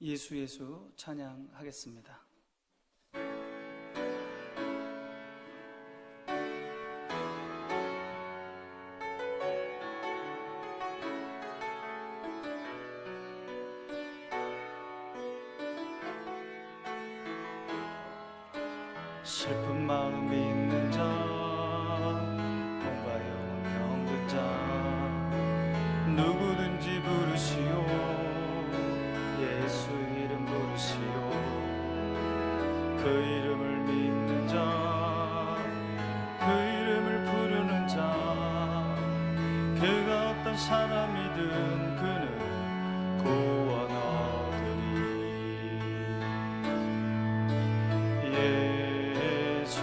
예수 예수 찬양하겠습니다. 슬픈 마음이 있는 자, 몸과 영혼 병든 자, 누구든지 부르시오. 예수 이름 부르시오. 그 이름을 믿는 자, 그 이름을 부르는 자, 그가 어떤 사람이든 그는 구원하리니. 예수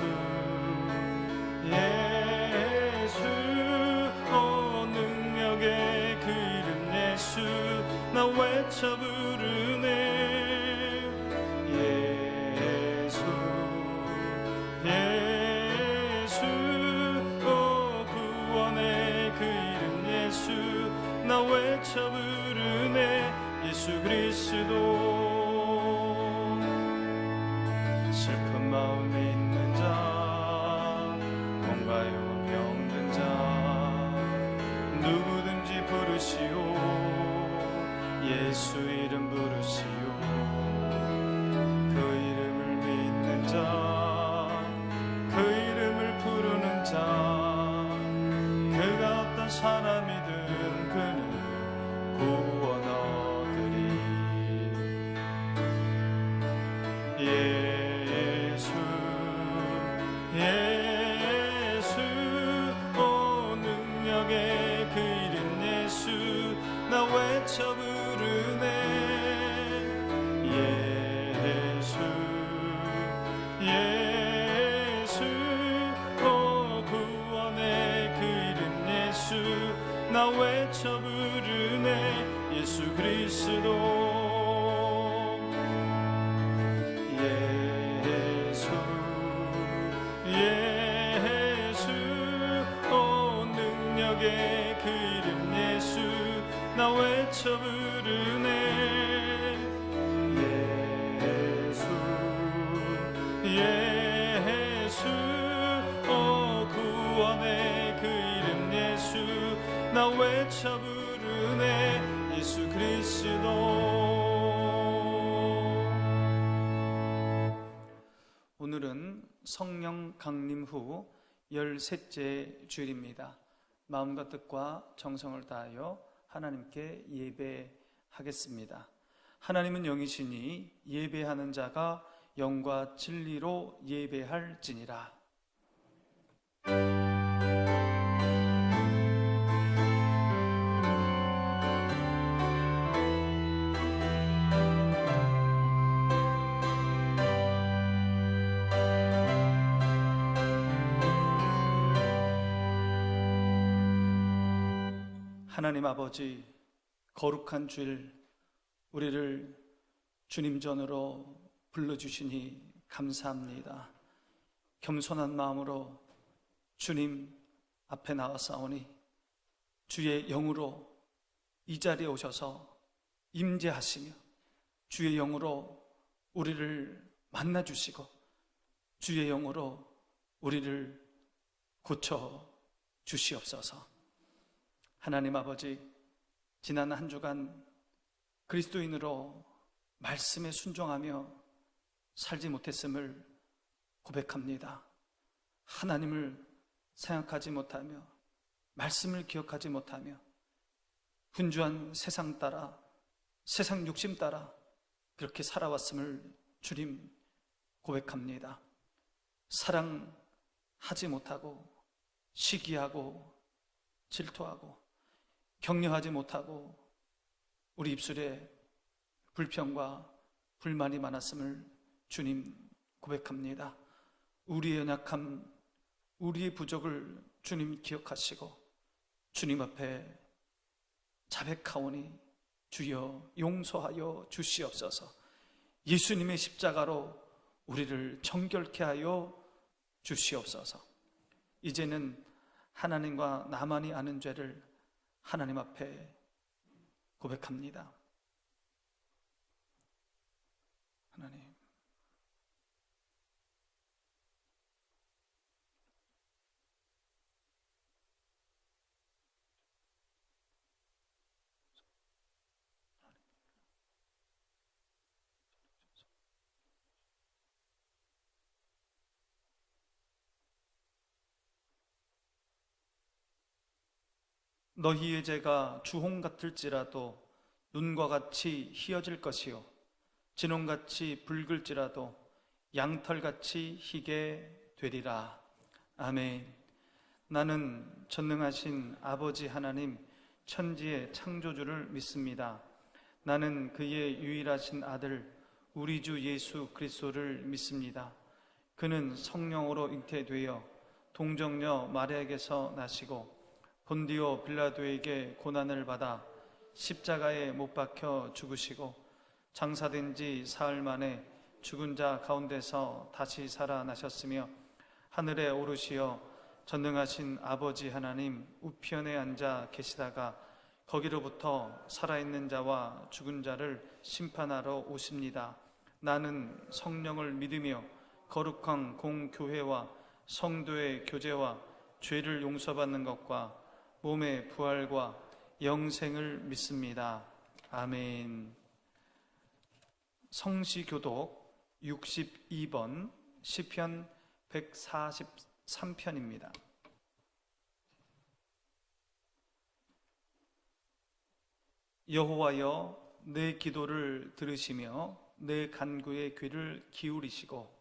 오 능력의 그 이름 예수 나 외쳐 부르네. 예수 오 구원의 그 이름 예수 나 외쳐 부르네. 예수 그리스도. 슬픈 마음이 있는 자, 몸과 영혼 병든 자, 누구든지 부르시오. 예수 이름 부르시오. 그 이름을 믿는 자, 그 이름을 부르는 자, 그가 어떤 사람이든 그는 구원하리니. 예수 오 능력의 그 이름 예수 나 외쳐 부르네. 예수 오 구원의 그 이름 예수 나 외쳐 부르네. 예수 그리스도. 예수 오 능력의 그 이름 예수 나 외쳐 부르네. 예수 오 구원의 그 이름 예수 나 외쳐 부르네. 예수 그리스도. 오늘은 성령 강림 후 13째 주일입니다. 마음과 뜻과 정성을 다하여 하나님께 예배하겠습니다. 하나님은 영이시니 예배하는 자가 영과 진리로 예배할지니라. 하나님 아버지, 거룩한 주일 우리를 주님 전으로 불러주시니 감사합니다. 겸손한 마음으로 주님 앞에 나와싸우니 주의 영으로 이 자리에 오셔서 임재하시며 주의 영으로 우리를 만나주시고 주의 영으로 우리를 고쳐주시옵소서. 하나님 아버지, 지난 한 주간 그리스도인으로 말씀에 순종하며 살지 못했음을 고백합니다. 하나님을 생각하지 못하며 말씀을 기억하지 못하며 분주한 세상 따라 세상 욕심 따라 그렇게 살아왔음을 주님 고백합니다. 사랑하지 못하고 시기하고 질투하고 격려하지 못하고 우리 입술에 불평과 불만이 많았음을 주님 고백합니다. 우리의 연약함, 우리의 부족을 주님 기억하시고 주님 앞에 자백하오니 주여 용서하여 주시옵소서. 예수님의 십자가로 우리를 정결케 하여 주시옵소서. 이제는 하나님과 나만이 아는 죄를 하나님 앞에 고백합니다. 너희의 죄가 주홍 같을지라도 눈과 같이 희어질 것이요 진홍같이 붉을지라도 양털같이 희게 되리라. 아멘. 나는 전능하신 아버지 하나님 천지의 창조주를 믿습니다. 나는 그의 유일하신 아들 우리 주 예수 그리스도를 믿습니다. 그는 성령으로 잉태되어 동정녀 마리아에게서 나시고 본디오 빌라도에게 고난을 받아 십자가에 못 박혀 죽으시고 장사된 지 사흘 만에 죽은 자 가운데서 다시 살아나셨으며 하늘에 오르시어 전능하신 아버지 하나님 우편에 앉아 계시다가 거기로부터 살아있는 자와 죽은 자를 심판하러 오십니다. 나는 성령을 믿으며 거룩한 공교회와 성도의 교제와 죄를 용서받는 것과 몸의 부활과 영생을 믿습니다. 아멘. 성시교독 62번 시편 143편입니다. 여호와여, 내 기도를 들으시며 내 간구의 귀를 기울이시고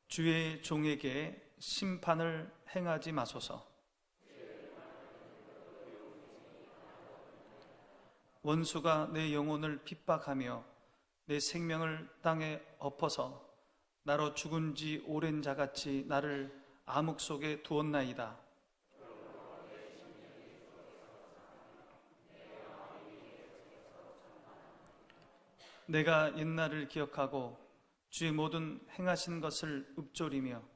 주의 종에게 심판을 행하지 마소서. 원수가 내 영혼을 핍박하며 내 생명을 땅에 엎어서 나로 죽은 지 오랜 자같이 나를 암흑 속에 두었나이다. 내가 옛날을 기억하고 주의 모든 행하신 것을 읊조리며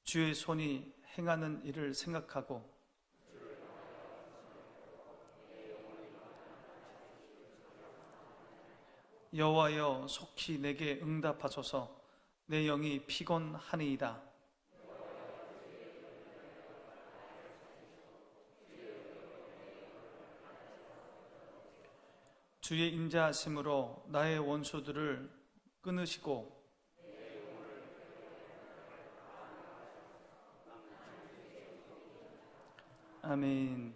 주의 손이 행하는 일을 생각하고 여호와여, 속히 내게 응답하소서. 내 영이 피곤하니이다. 주의 인자하심으로 나의 원수들을 끊으시고 아멘.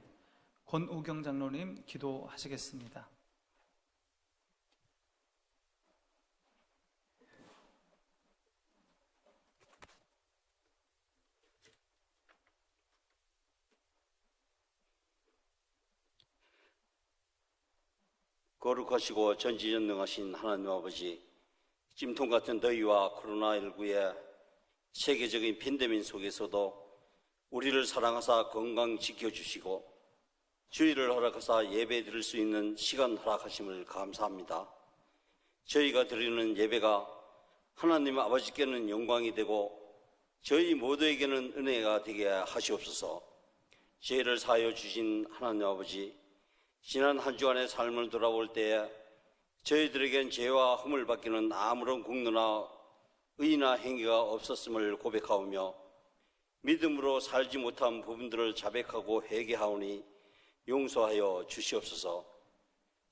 권우경 장로님 기도하시겠습니다. 거룩하시고 전지전능하신 하나님 아버지, 찜통 같은 더위와 코로나19의 세계적인 팬데믹 속에서도 우리를 사랑하사 건강 지켜주시고 주의를 허락하사 예배 드릴 수 있는 시간 허락하심을 감사합니다. 저희가 드리는 예배가 하나님 아버지께는 영광이 되고 저희 모두에게는 은혜가 되게 하시옵소서. 죄를 사하여 주신 하나님 아버지, 지난 한 주간의 삶을 돌아볼 때에 저희들에겐 죄와 흠을 받기는 아무런 공로나 의나 행위가 없었음을 고백하오며 믿음으로 살지 못한 부분들을 자백하고 회개하오니 용서하여 주시옵소서.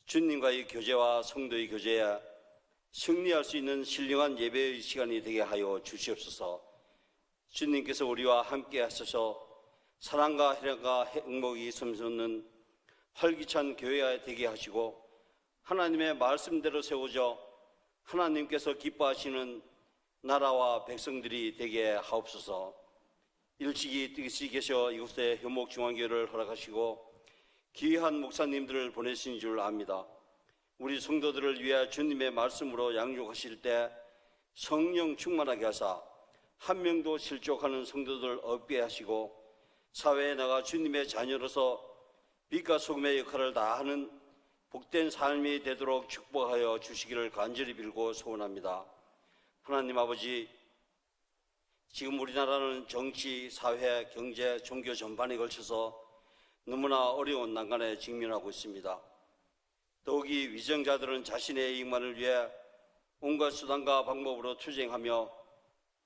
주님과의 교제와 성도의 교제에 승리할 수 있는 신령한 예배의 시간이 되게 하여 주시옵소서. 주님께서 우리와 함께 하셔서 사랑과 희락과 행복이 샘솟는 활기찬 교회가 되게 하시고 하나님의 말씀대로 세워져 하나님께서 기뻐하시는 나라와 백성들이 되게 하옵소서. 일찍이 뜻이 계셔 이곳에 효목중앙교회를 허락하시고 귀한 목사님들을 보내신 줄 압니다. 우리 성도들을 위해 주님의 말씀으로 양육하실 때 성령 충만하게 하사 한 명도 실족하는 성도들 없게 하시고 사회에 나가 주님의 자녀로서 빛과 소금의 역할을 다하는 복된 삶이 되도록 축복하여 주시기를 간절히 빌고 소원합니다. 하나님 아버지, 지금 우리나라는 정치, 사회, 경제, 종교 전반에 걸쳐서 너무나 어려운 난관에 직면하고 있습니다. 더욱이 위정자들은 자신의 이익만을 위해 온갖 수단과 방법으로 투쟁하며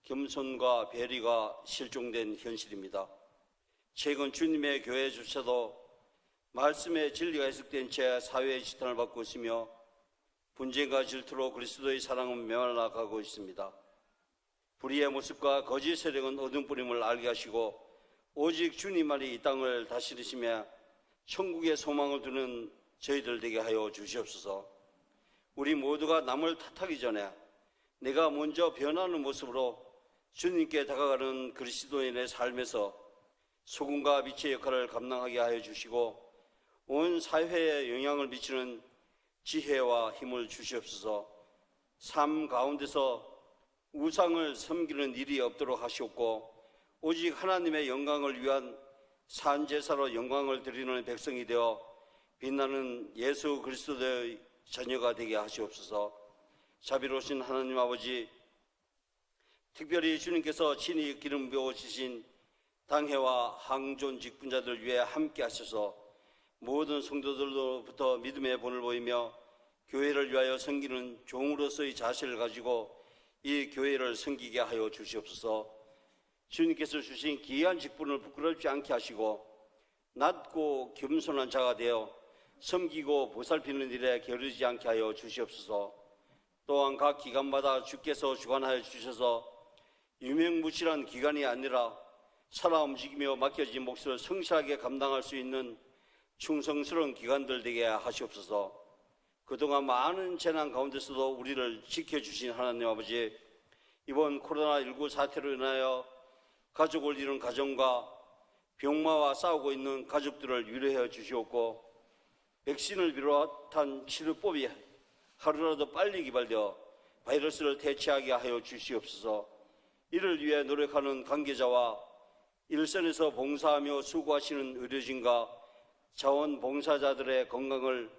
겸손과 배려가 실종된 현실입니다. 최근 주님의 교회조차도 말씀의 진리가 해석된 채 사회의 지탄을 받고 있으며 분쟁과 질투로 그리스도의 사랑은 메말라가고 있습니다. 불의의 모습과 거짓 세력은 어둠 뿌림을 알게 하시고 오직 주님만이 이 땅을 다스리시며 천국의 소망을 두는 저희들 되게 하여 주시옵소서. 우리 모두가 남을 탓하기 전에 내가 먼저 변하는 모습으로 주님께 다가가는 그리스도인의 삶에서 소금과 빛의 역할을 감당하게 하여 주시고 온 사회에 영향을 미치는 지혜와 힘을 주시옵소서. 삶 가운데서 우상을 섬기는 일이 없도록 하시옵고 오직 하나님의 영광을 위한 산제사로 영광을 드리는 백성이 되어 빛나는 예수 그리스도의 자녀가 되게 하시옵소서. 자비로우신 하나님 아버지, 특별히 주님께서 친히 기름 부어주신 당회와 항존 직분자들 위해 함께 하셔서 모든 성도들로부터 믿음의 본을 보이며 교회를 위하여 섬기는 종으로서의 자세를 가지고 이 교회를 섬기게 하여 주시옵소서. 주님께서 주신 귀한 직분을 부끄럽지 않게 하시고 낮고 겸손한 자가 되어 섬기고 보살피는 일에 게으르지 않게 하여 주시옵소서. 또한 각 기관마다 주께서 주관하여 주셔서 유명무실한 기관이 아니라 살아 움직이며 맡겨진 몫을 성실하게 감당할 수 있는 충성스러운 기관들 되게 하시옵소서. 그동안 많은 재난 가운데서도 우리를 지켜주신 하나님 아버지, 이번 코로나19 사태로 인하여 가족을 잃은 가정과 병마와 싸우고 있는 가족들을 위로해 주시옵고 백신을 비롯한 치료법이 하루라도 빨리 개발되어 바이러스를 대체하게 하여 주시옵소서. 이를 위해 노력하는 관계자와 일선에서 봉사하며 수고하시는 의료진과 자원봉사자들의 건강을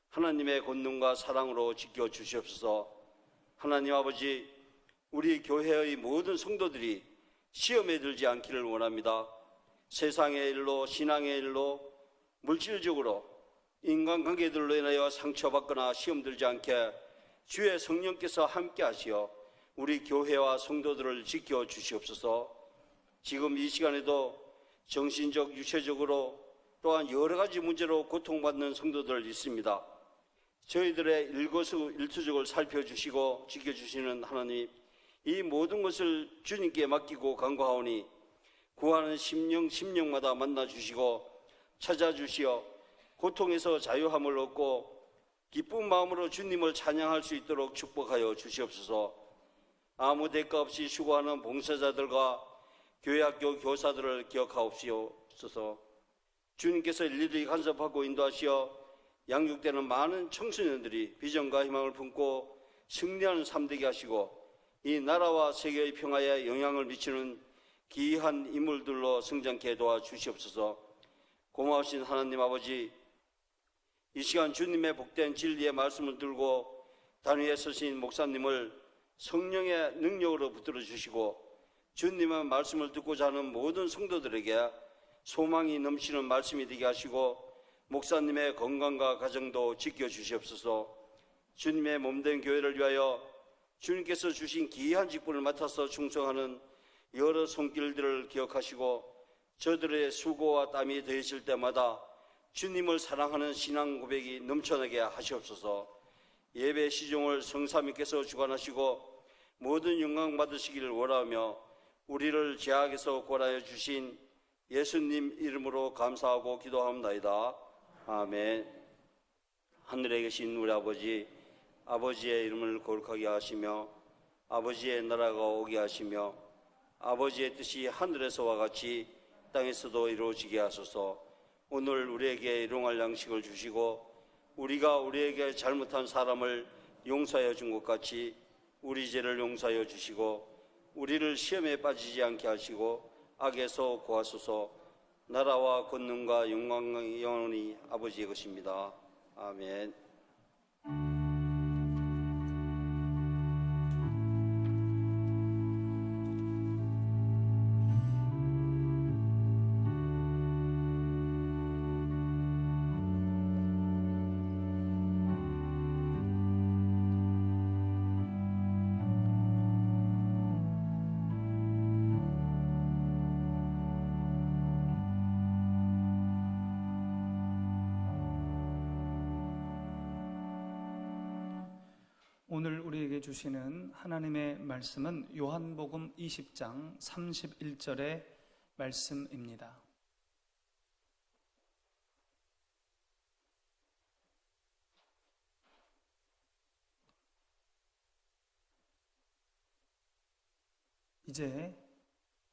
하나님의 권능과 사랑으로 지켜주시옵소서. 하나님 아버지, 우리 교회의 모든 성도들이 시험에 들지 않기를 원합니다. 세상의 일로, 신앙의 일로, 물질적으로 인간관계들로 인하여 상처받거나 시험 들지 않게 주의 성령께서 함께 하시어 우리 교회와 성도들을 지켜주시옵소서. 지금 이 시간에도 정신적, 육체적으로 또한 여러 가지 문제로 고통받는 성도들 있습니다. 저희들의 일거수일투족을 살펴주시고 지켜주시는 하나님, 이 모든 것을 주님께 맡기고 간구하오니 구하는 심령마다 만나주시고 찾아주시어 고통에서 자유함을 얻고 기쁜 마음으로 주님을 찬양할 수 있도록 축복하여 주시옵소서. 아무 대가 없이 수고하는 봉사자들과 교회학교 교사들을 기억하옵소서. 주님께서 일일이 간섭하고 인도하시어 양육되는 많은 청소년들이 비전과 희망을 품고 승리하는 삶 되게 하시고 이 나라와 세계의 평화에 영향을 미치는 기이한 인물들로 성장케 도와주시옵소서. 고마우신 하나님 아버지, 이 시간 주님의 복된 진리의 말씀을 들고 단위에 서신 목사님을 성령의 능력으로 붙들어 주시고 주님의 말씀을 듣고자 하는 모든 성도들에게 소망이 넘치는 말씀이 되게 하시고 목사님의 건강과 가정도 지켜주시옵소서. 주님의 몸된 교회를 위하여 주님께서 주신 기이한 직분을 맡아서 충성하는 여러 손길들을 기억하시고 저들의 수고와 땀이 더해질 때마다 주님을 사랑하는 신앙 고백이 넘쳐나게 하시옵소서. 예배 시종을 성사님께서 주관하시고 모든 영광 받으시기를 원하며 우리를 죄악에서 구원하여 주신 예수님 이름으로 감사하고 기도합나이다. 아멘. 하늘에 계신 우리 아버지, 아버지의 이름을 거룩하게 하시며 아버지의 나라가 오게 하시며 아버지의 뜻이 하늘에서와 같이 땅에서도 이루어지게 하소서. 오늘 우리에게 일용할 양식을 주시고 우리가 우리에게 잘못한 사람을 용서하여 준 것 같이 우리 죄를 용서하여 주시고 우리를 시험에 빠지지 않게 하시고 악에서 구하소서. 나라와 권능과 영광이 영원히 아버지의 것입니다. 아멘. 오늘 우리에게 주시는 하나님의 말씀은 요한복음 20장 31절에 말씀입니다. 이제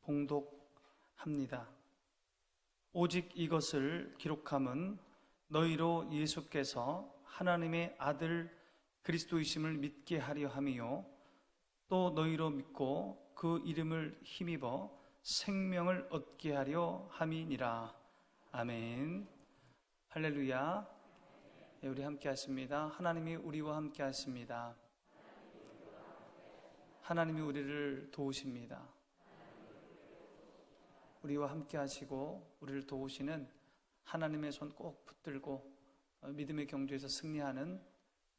봉독합니다. 오직 이것을 기록함은 너희로 예수께서 하나님의 아들 그리스도이심을 믿게 하려 함이요 또 너희로 믿고 그 이름을 힘입어 생명을 얻게 하려 함이니라. 아멘. 할렐루야. 우리 함께 하십니다. 하나님이 우리와 함께 하십니다. 하나님이 우리를 도우십니다. 우리와 함께 하시고 우리를 도우시는 하나님의 손 꼭 붙들고 믿음의 경주에서 승리하는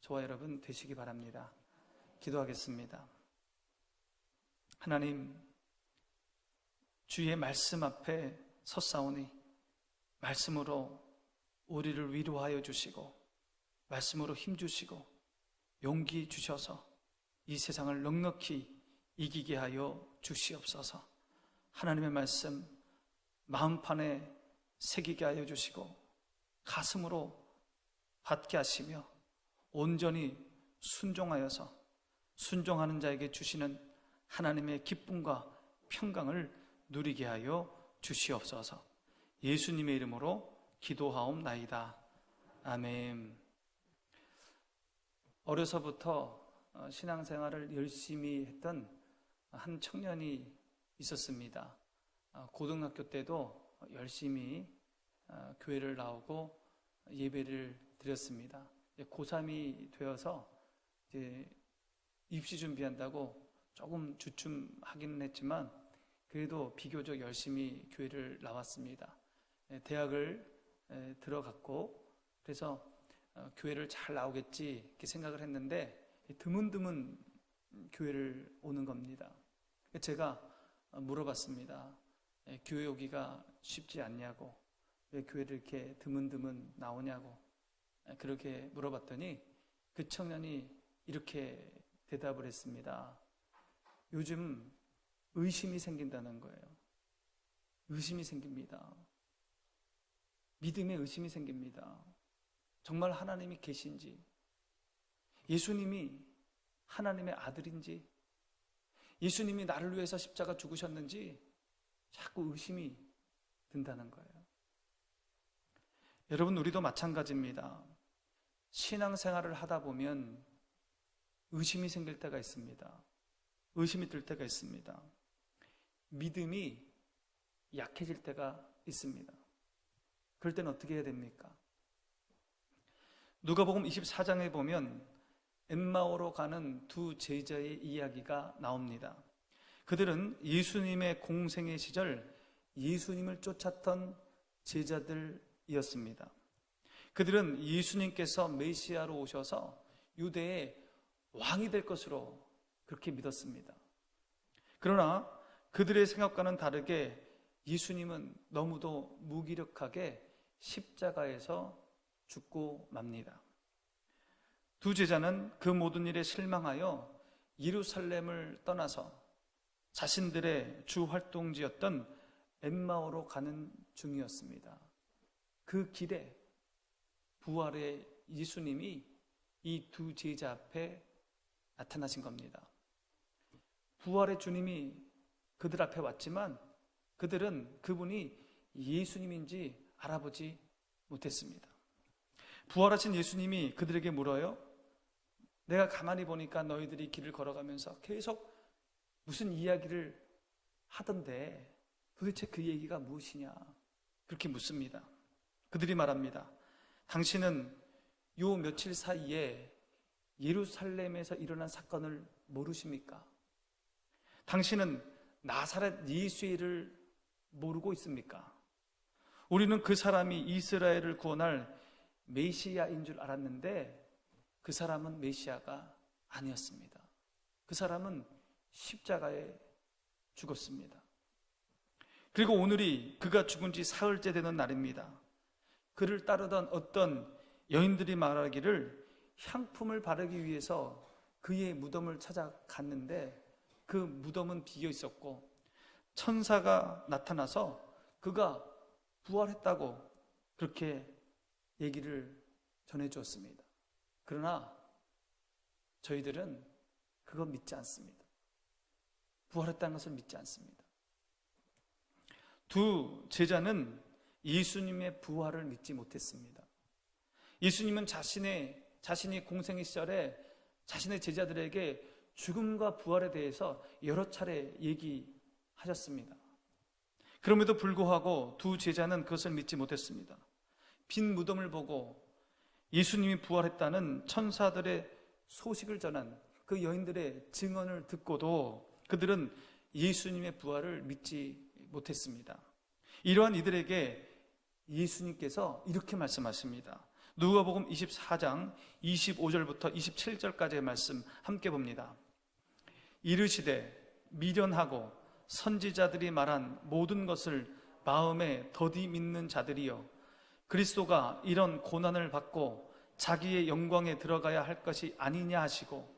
저와 여러분 되시기 바랍니다. 기도하겠습니다. 하나님, 주의 말씀 앞에 섰사오니 말씀으로 우리를 위로하여 주시고 말씀으로 힘주시고 용기 주셔서 이 세상을 넉넉히 이기게 하여 주시옵소서. 하나님의 말씀 마음판에 새기게 하여 주시고 가슴으로 받게 하시며 온전히 순종하여서 순종하는 자에게 주시는 하나님의 기쁨과 평강을 누리게 하여 주시옵소서. 예수님의 이름으로 기도하옵나이다. 아멘. 어려서부터 신앙생활을 열심히 했던 한 청년이 있었습니다. 고등학교 때도 열심히 교회를 나오고 예배를 드렸습니다. 고3이 되어서 이제 입시 준비한다고 조금 주춤하기는 했지만 그래도 비교적 열심히 교회를 나왔습니다. 대학을 들어갔고 그래서 교회를 잘 나오겠지 이렇게 생각을 했는데 드문드문 교회를 오는 겁니다. 제가 물어봤습니다. 교회 오기가 쉽지 않냐고, 왜 교회를 이렇게 드문드문 나오냐고 그렇게 물어봤더니 그 청년이 이렇게 대답을 했습니다. 요즘 의심이 생긴다는 거예요. 의심이 생깁니다. 믿음에 의심이 생깁니다. 정말 하나님이 계신지, 예수님이 하나님의 아들인지, 예수님이 나를 위해서 십자가 죽으셨는지 자꾸 의심이 든다는 거예요. 여러분, 우리도 마찬가지입니다. 신앙생활을 하다 보면 의심이 생길 때가 있습니다. 의심이 들 때가 있습니다. 믿음이 약해질 때가 있습니다. 그럴 때는 어떻게 해야 됩니까? 누가복음 24장에 보면 엠마오로 가는 두 제자의 이야기가 나옵니다. 그들은 예수님의 공생의 시절 예수님을 쫓았던 제자들이었습니다. 그들은 예수님께서 메시아로 오셔서 유대의 왕이 될 것으로 그렇게 믿었습니다. 그러나 그들의 생각과는 다르게 예수님은 너무도 무기력하게 십자가에서 죽고 맙니다. 두 제자는 그 모든 일에 실망하여 예루살렘을 떠나서 자신들의 주 활동지였던 엠마오로 가는 중이었습니다. 그 길에 부활의 예수님이 이 두 제자 앞에 나타나신 겁니다. 부활의 주님이 그들 앞에 왔지만 그들은 그분이 예수님인지 알아보지 못했습니다. 부활하신 예수님이 그들에게 물어요. 내가 가만히 보니까 너희들이 길을 걸어가면서 계속 무슨 이야기를 하던데 도대체 그 얘기가 무엇이냐? 그렇게 묻습니다. 그들이 말합니다. 당신은 요 며칠 사이에 예루살렘에서 일어난 사건을 모르십니까? 당신은 나사렛 예수의 일을 모르고 있습니까? 우리는 그 사람이 이스라엘을 구원할 메시아인 줄 알았는데 그 사람은 메시아가 아니었습니다. 그 사람은 십자가에 죽었습니다. 그리고 오늘이 그가 죽은 지 사흘째 되는 날입니다. 그를 따르던 어떤 여인들이 말하기를 향품을 바르기 위해서 그의 무덤을 찾아갔는데 그 무덤은 비어 있었고 천사가 나타나서 그가 부활했다고 그렇게 얘기를 전해주었습니다. 그러나 저희들은 그거 믿지 않습니다. 부활했다는 것을 믿지 않습니다. 두 제자는 예수님의 부활을 믿지 못했습니다. 예수님은 자신이 공생의 시절에 자신의 제자들에게 죽음과 부활에 대해서 여러 차례 얘기하셨습니다. 그럼에도 불구하고 두 제자는 그것을 믿지 못했습니다. 빈 무덤을 보고 예수님이 부활했다는 천사들의 소식을 전한 그 여인들의 증언을 듣고도 그들은 예수님의 부활을 믿지 못했습니다. 이러한 이들에게 예수님께서 이렇게 말씀하십니다. 누가복음 24장 25절부터 27절까지의 말씀 함께 봅니다. 이르시되 미련하고 선지자들이 말한 모든 것을 마음에 더디 믿는 자들이여, 그리스도가 이런 고난을 받고 자기의 영광에 들어가야 할 것이 아니냐 하시고,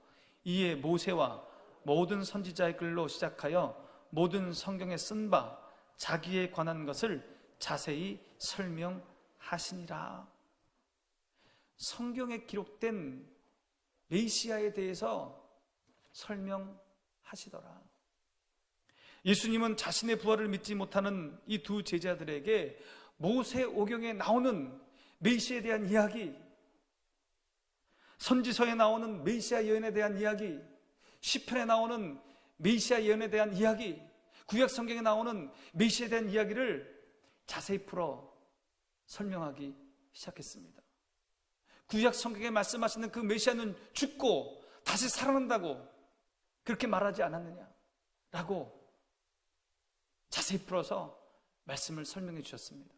이에 모세와 모든 선지자의 글로 시작하여 모든 성경에 쓴 바 자기에 관한 것을 자세히 설명하시니라. 성경에 기록된 메시아에 대해서 설명하시더라. 예수님은 자신의 부활을 믿지 못하는 이 두 제자들에게 모세오경에 나오는 메시아에 대한 이야기, 선지서에 나오는 메시아 예언에 대한 이야기, 시편에 나오는 메시아 예언에 대한 이야기, 구약 성경에 나오는 메시아에 대한 이야기를 자세히 풀어 설명하기 시작했습니다. 구약 성경에 말씀하시는 그 메시아는 죽고 다시 살아난다고 그렇게 말하지 않았느냐라고 자세히 풀어서 말씀을 설명해 주셨습니다.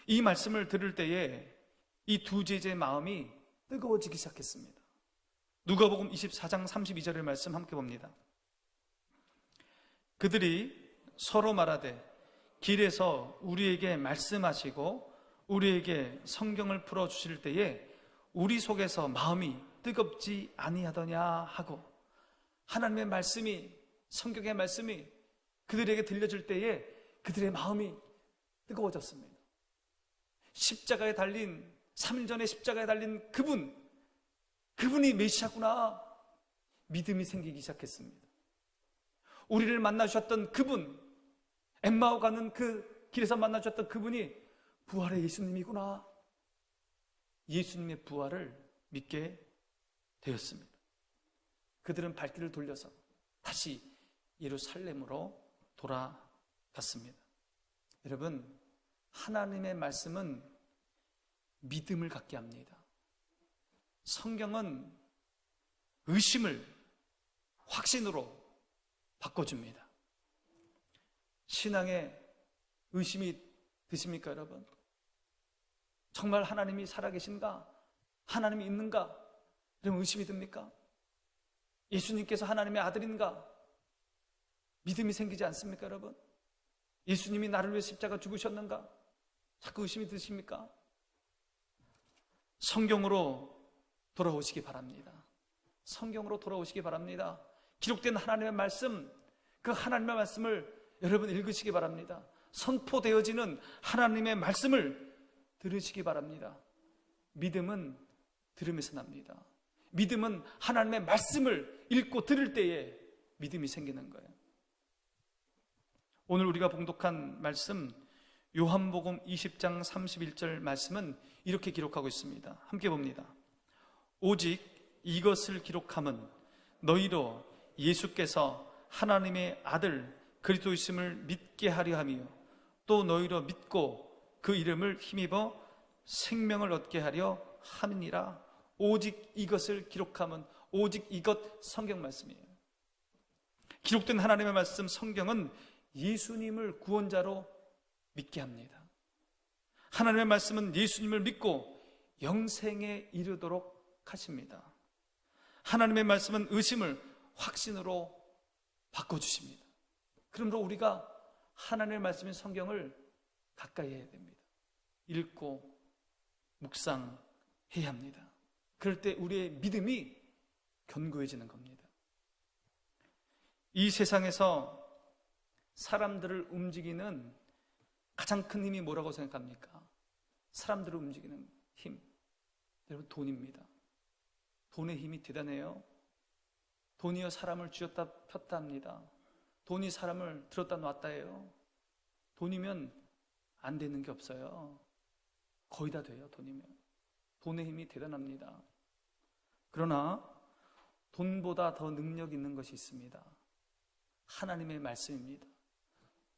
이 말씀을 들을 때에 이 두 제자의 마음이 뜨거워지기 시작했습니다. 누가복음 24장 32절의 말씀 함께 봅니다. 그들이 서로 말하되 길에서 우리에게 말씀하시고 우리에게 성경을 풀어주실 때에 우리 속에서 마음이 뜨겁지 아니하더냐 하고, 하나님의 말씀이, 성경의 말씀이 그들에게 들려줄 때에 그들의 마음이 뜨거워졌습니다. 십자가에 달린, 3일 전에 십자가에 달린 그분이 메시아구나, 믿음이 생기기 시작했습니다. 우리를 만나주셨던 그분, 엠마오 가는 그 길에서 만나주셨던 그분이 부활의 예수님이구나, 예수님의 부활을 믿게 되었습니다. 그들은 발길을 돌려서 다시 예루살렘으로 돌아갔습니다. 여러분, 하나님의 말씀은 믿음을 갖게 합니다. 성경은 의심을 확신으로 바꿔줍니다. 신앙에 의심이 드십니까, 여러분? 정말 하나님이 살아계신가? 하나님이 있는가? 여러분, 의심이 듭니까? 예수님께서 하나님의 아들인가? 믿음이 생기지 않습니까, 여러분? 예수님이 나를 위해 십자가 죽으셨는가? 자꾸 의심이 드십니까? 성경으로 돌아오시기 바랍니다. 성경으로 돌아오시기 바랍니다. 기록된 하나님의 말씀, 그 하나님의 말씀을 여러분 읽으시기 바랍니다. 선포되어지는 하나님의 말씀을 들으시기 바랍니다. 믿음은 들음에서 납니다. 믿음은 하나님의 말씀을 읽고 들을 때에 믿음이 생기는 거예요. 오늘 우리가 봉독한 말씀, 요한복음 20장 31절 말씀은 이렇게 기록하고 있습니다. 함께 봅니다. 오직 이것을 기록함은 너희로 예수께서 하나님의 아들 그리스도이심을 믿게 하려 함이요, 또 너희로 믿고 그 이름을 힘입어 생명을 얻게 하려 함이니라. 오직 이것을 기록함은, 오직 이것 성경 말씀이에요. 기록된 하나님의 말씀 성경은 예수님을 구원자로 믿게 합니다. 하나님의 말씀은 예수님을 믿고 영생에 이르도록 하십니다. 하나님의 말씀은 의심을 확신으로 바꿔주십니다. 그러므로 우리가 하나님의 말씀인 성경을 가까이 해야 됩니다. 읽고 묵상해야 합니다. 그럴 때 우리의 믿음이 견고해지는 겁니다. 이 세상에서 사람들을 움직이는 가장 큰 힘이 뭐라고 생각합니까? 사람들을 움직이는 힘. 여러분, 돈입니다. 돈의 힘이 대단해요. 돈이요 사람을 쥐었다 폈다 합니다. 돈이 사람을 들었다 놨다 해요. 돈이면 안 되는 게 없어요. 거의 다 돼요. 돈이면. 돈의 힘이 대단합니다. 그러나 돈보다 더 능력 있는 것이 있습니다. 하나님의 말씀입니다.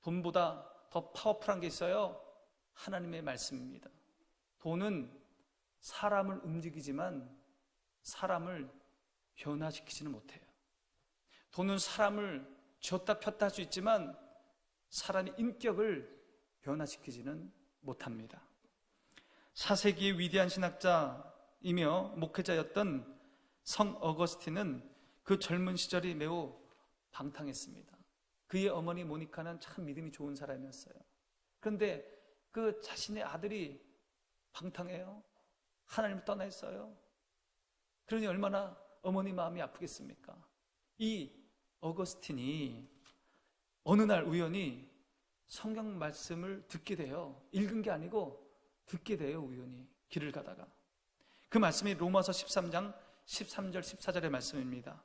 돈보다 더 파워풀한 게 있어요. 하나님의 말씀입니다. 돈은 사람을 움직이지만 사람을 변화시키지는 못해요. 돈은 사람을 쥐었다 폈다 할 수 있지만 사람의 인격을 변화시키지는 못합니다. 4세기의 위대한 신학자이며 목회자였던 성 어거스틴은 그 젊은 시절이 매우 방탕했습니다. 그의 어머니 모니카는 참 믿음이 좋은 사람이었어요. 그런데 그 자신의 아들이 방탕해요. 하나님을 떠나 있어요. 그러니 얼마나 어머니 마음이 아프겠습니까? 이 어거스틴이 어느 날 우연히 성경 말씀을 듣게 돼요. 읽은 게 아니고 듣게 돼요. 우연히 길을 가다가. 그 말씀이 로마서 13장 13절 14절의 말씀입니다.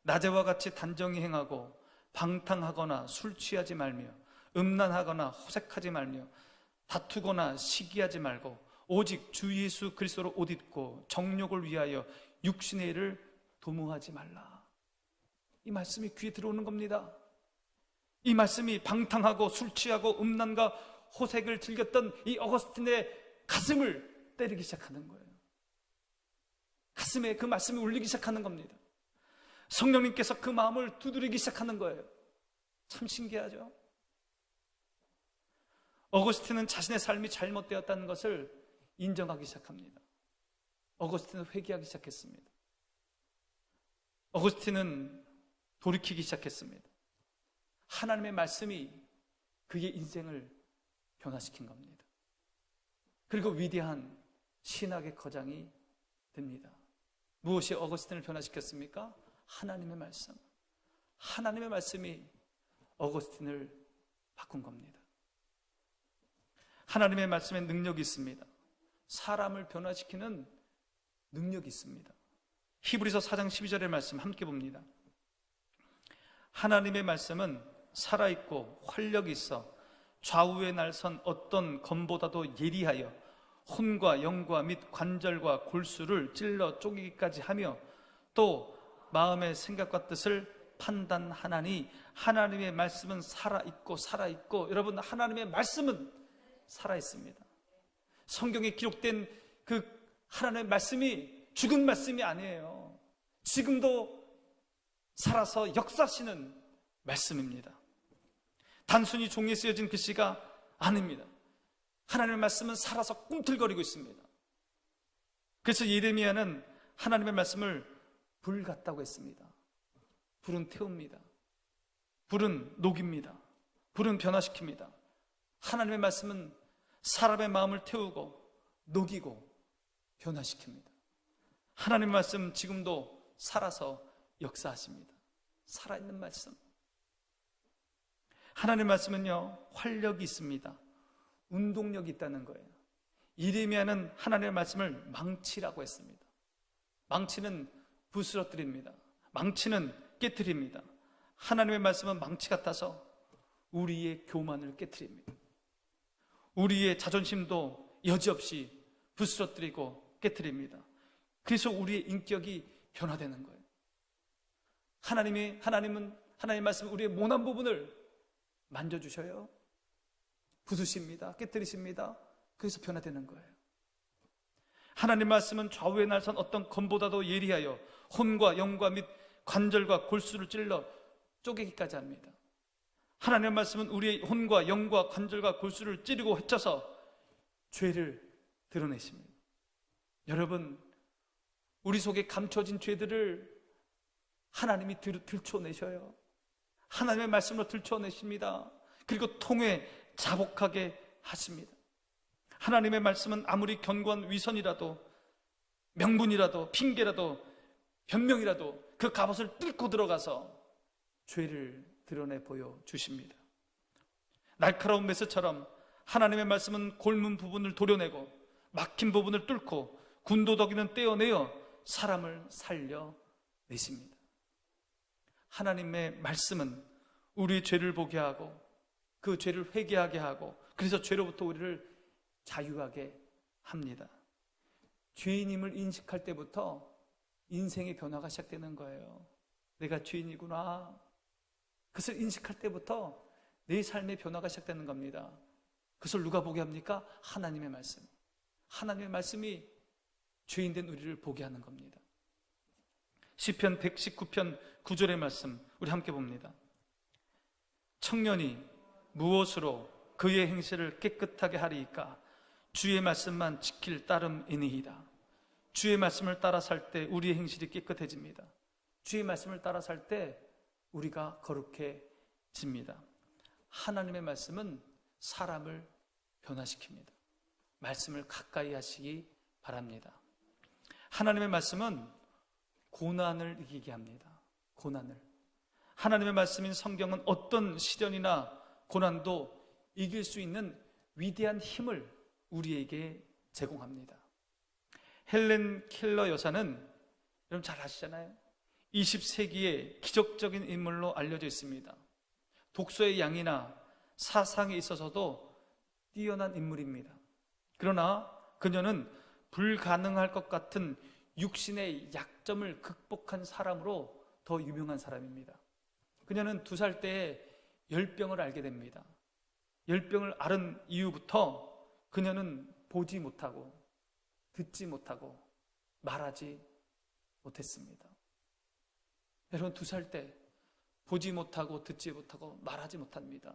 낮에와 같이 단정히 행하고 방탕하거나 술 취하지 말며 음란하거나 호색하지 말며 다투거나 시기하지 말고 오직 주 예수 그리스도로 옷 입고 정욕을 위하여 육신의 일을 도모하지 말라. 이 말씀이 귀에 들어오는 겁니다. 이 말씀이 방탕하고 술 취하고 음란과 호색을 즐겼던 이 어거스틴의 가슴을 때리기 시작하는 거예요. 가슴에 그 말씀이 울리기 시작하는 겁니다. 성령님께서 그 마음을 두드리기 시작하는 거예요. 참 신기하죠? 어거스틴은 자신의 삶이 잘못되었다는 것을 인정하기 시작합니다. 어거스틴은 회개하기 시작했습니다. 어거스틴은 돌이키기 시작했습니다. 하나님의 말씀이 그의 인생을 변화시킨 겁니다. 그리고 위대한 신학의 거장이 됩니다. 무엇이 어거스틴을 변화시켰습니까? 하나님의 말씀. 하나님의 말씀이 어거스틴을 바꾼 겁니다. 하나님의 말씀에 능력이 있습니다. 사람을 변화시키는 능력이 있습니다. 히브리서 4장 12절의 말씀 함께 봅니다. 하나님의 말씀은 살아있고 활력이 있어 좌우에 날선 어떤 검보다도 예리하여 혼과 영과 및 관절과 골수를 찔러 쪼개기까지 하며 또 마음의 생각과 뜻을 판단하나니 하나님의 말씀은 살아있고 여러분, 하나님의 말씀은 살아있습니다. 성경에 기록된 그 하나님의 말씀이 죽은 말씀이 아니에요. 지금도 살아서 역사하시는 말씀입니다. 단순히 종이에 쓰여진 글씨가 아닙니다. 하나님의 말씀은 살아서 꿈틀거리고 있습니다. 그래서 예레미야는 하나님의 말씀을 불 같다고 했습니다. 불은 태웁니다. 불은 녹입니다. 불은 변화시킵니다. 하나님의 말씀은 사람의 마음을 태우고 녹이고 변화시킵니다. 하나님의 말씀 지금도 살아서 역사하십니다. 살아있는 말씀. 하나님의 말씀은요, 활력이 있습니다. 운동력이 있다는 거예요. 예레미야는 하나님의 말씀을 망치라고 했습니다. 망치는 부스러뜨립니다. 망치는 깨트립니다. 하나님의 말씀은 망치 같아서 우리의 교만을 깨트립니다. 우리의 자존심도 여지없이 부스러뜨리고 깨트립니다. 그래서 우리의 인격이 변화되는 거예요. 하나님은 하나님의 말씀 우리의 모난 부분을 만져주셔요. 부수십니다. 깨뜨리십니다. 그래서 변화되는 거예요. 하나님 말씀은 좌우에 날선 어떤 검보다도 예리하여 혼과 영과 및 관절과 골수를 찔러 쪼개기까지 합니다. 하나님의 말씀은 우리의 혼과 영과 관절과 골수를 찌르고 헤쳐서 죄를 드러내십니다. 여러분, 우리 속에 감춰진 죄들을 하나님이 들춰내셔요. 하나님의 말씀으로 들춰내십니다. 그리고 통해 자복하게 하십니다. 하나님의 말씀은 아무리 견고한 위선이라도 명분이라도 핑계라도 변명이라도 그 갑옷을 뚫고 들어가서 죄를 드러내 보여주십니다. 날카로운 메스처럼 하나님의 말씀은 골문 부분을 도려내고 막힌 부분을 뚫고 군더더기는 떼어내어 사람을 살려내십니다. 하나님의 말씀은 우리의 죄를 보게 하고 그 죄를 회개하게 하고 그래서 죄로부터 우리를 자유하게 합니다. 죄인임을 인식할 때부터 인생의 변화가 시작되는 거예요. 내가 죄인이구나. 그것을 인식할 때부터 내 삶의 변화가 시작되는 겁니다. 그것을 누가 보게 합니까? 하나님의 말씀. 하나님의 말씀이 죄인된 우리를 보게 하는 겁니다. 시편 119편 9절의 말씀 우리 함께 봅니다. 청년이 무엇으로 그의 행실을 깨끗하게 하리이까? 주의 말씀만 지킬 따름이니이다. 주의 말씀을 따라 살 때 우리의 행실이 깨끗해집니다. 주의 말씀을 따라 살 때 우리가 거룩해집니다. 하나님의 말씀은 사람을 변화시킵니다. 말씀을 가까이 하시기 바랍니다. 하나님의 말씀은 고난을 이기게 합니다. 고난을. 하나님의 말씀인 성경은 어떤 시련이나 고난도 이길 수 있는 위대한 힘을 우리에게 제공합니다. 헬렌 켈러 여사는 여러분 잘 아시잖아요. 20세기의 기적적인 인물로 알려져 있습니다. 독서의 양이나 사상에 있어서도 뛰어난 인물입니다. 그러나 그녀는 불가능할 것 같은 육신의 약점을 극복한 사람으로 더 유명한 사람입니다. 그녀는 2살 때에 열병을 앓게 됩니다. 열병을 앓은 이후부터 그녀는 보지 못하고 듣지 못하고 말하지 못했습니다. 여러분 2살 때 보지 못하고 듣지 못하고 말하지 못합니다.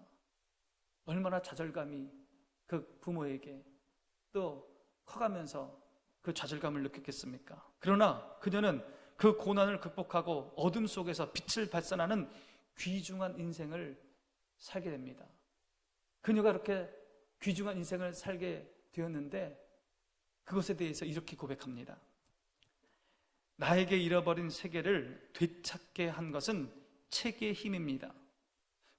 얼마나 좌절감이 그 부모에게 또 커가면서 그 좌절감을 느꼈겠습니까? 그러나 그녀는 그 고난을 극복하고 어둠 속에서 빛을 발산하는 귀중한 인생을 살게 됩니다. 그녀가 그렇게 귀중한 인생을 살게 되었는데 그것에 대해서 이렇게 고백합니다. 나에게 잃어버린 세계를 되찾게 한 것은 책의 힘입니다.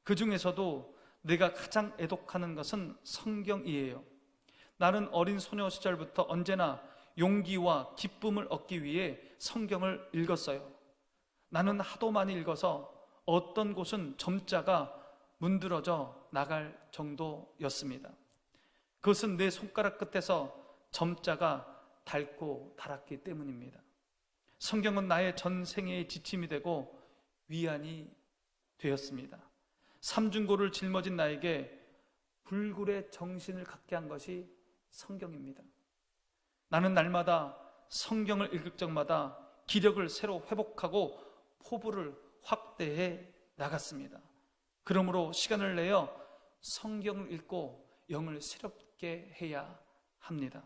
그 중에서도 내가 가장 애독하는 것은 성경이에요. 나는 어린 소녀 시절부터 언제나 용기와 기쁨을 얻기 위해 성경을 읽었어요. 나는 하도 많이 읽어서 어떤 곳은 점자가 문드러져 나갈 정도였습니다. 그것은 내 손가락 끝에서 점자가 닳고 닳았기 때문입니다. 성경은 나의 전생애의 지침이 되고 위안이 되었습니다. 삼중고를 짊어진 나에게 불굴의 정신을 갖게 한 것이 성경입니다. 나는 날마다 성경을 읽을 적마다 기력을 새로 회복하고 포부를 확대해 나갔습니다. 그러므로 시간을 내어 성경을 읽고 영을 새롭게 해야 합니다.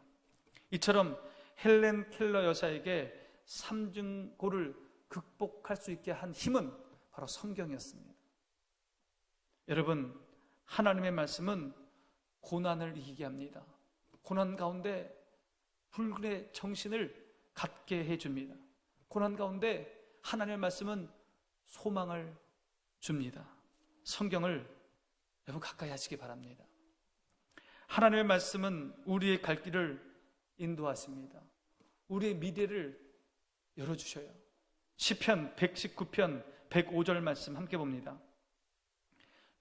이처럼 헬렌 켈러 여사에게 삼중고를 극복할 수 있게 한 힘은 바로 성경이었습니다. 여러분, 하나님의 말씀은 고난을 이기게 합니다. 고난 가운데 불굴의 정신을 갖게 해줍니다. 고난 가운데 하나님의 말씀은 소망을 줍니다. 성경을 여러분 가까이 하시기 바랍니다. 하나님의 말씀은 우리의 갈 길을 인도하십니다. 우리의 미래를 열어주셔요. 시편 119편 105절 말씀 함께 봅니다.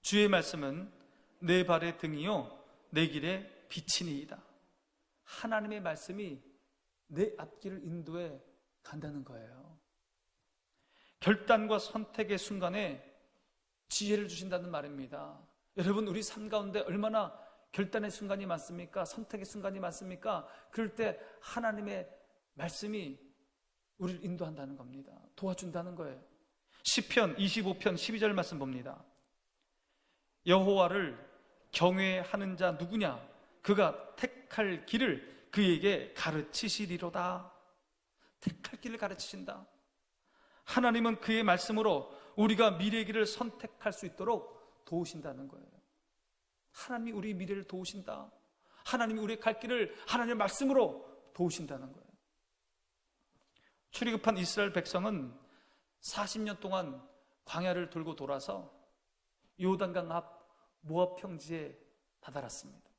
주의 말씀은 내 발의 등이요 내 길의 빛이니이다. 하나님의 말씀이 내 앞길을 인도해 간다는 거예요. 결단과 선택의 순간에 지혜를 주신다는 말입니다. 여러분, 우리 삶 가운데 얼마나 결단의 순간이 많습니까? 선택의 순간이 많습니까? 그럴 때 하나님의 말씀이 우리를 인도한다는 겁니다. 도와준다는 거예요. 시편 25편 12절 말씀 봅니다. 여호와를 경외하는 자 누구냐? 그가 택할 길을 그에게 가르치시리로다. 택할 길을 가르치신다. 하나님은 그의 말씀으로 우리가 미래의 길을 선택할 수 있도록 도우신다는 거예요. 하나님이 우리 미래를 도우신다. 하나님이 우리의 갈 길을 하나님의 말씀으로 도우신다는 거예요. 출애굽한 이스라엘 백성은 40년 동안 광야를 돌고 돌아서 요단강 앞 모압 평지에 다다랐습니다.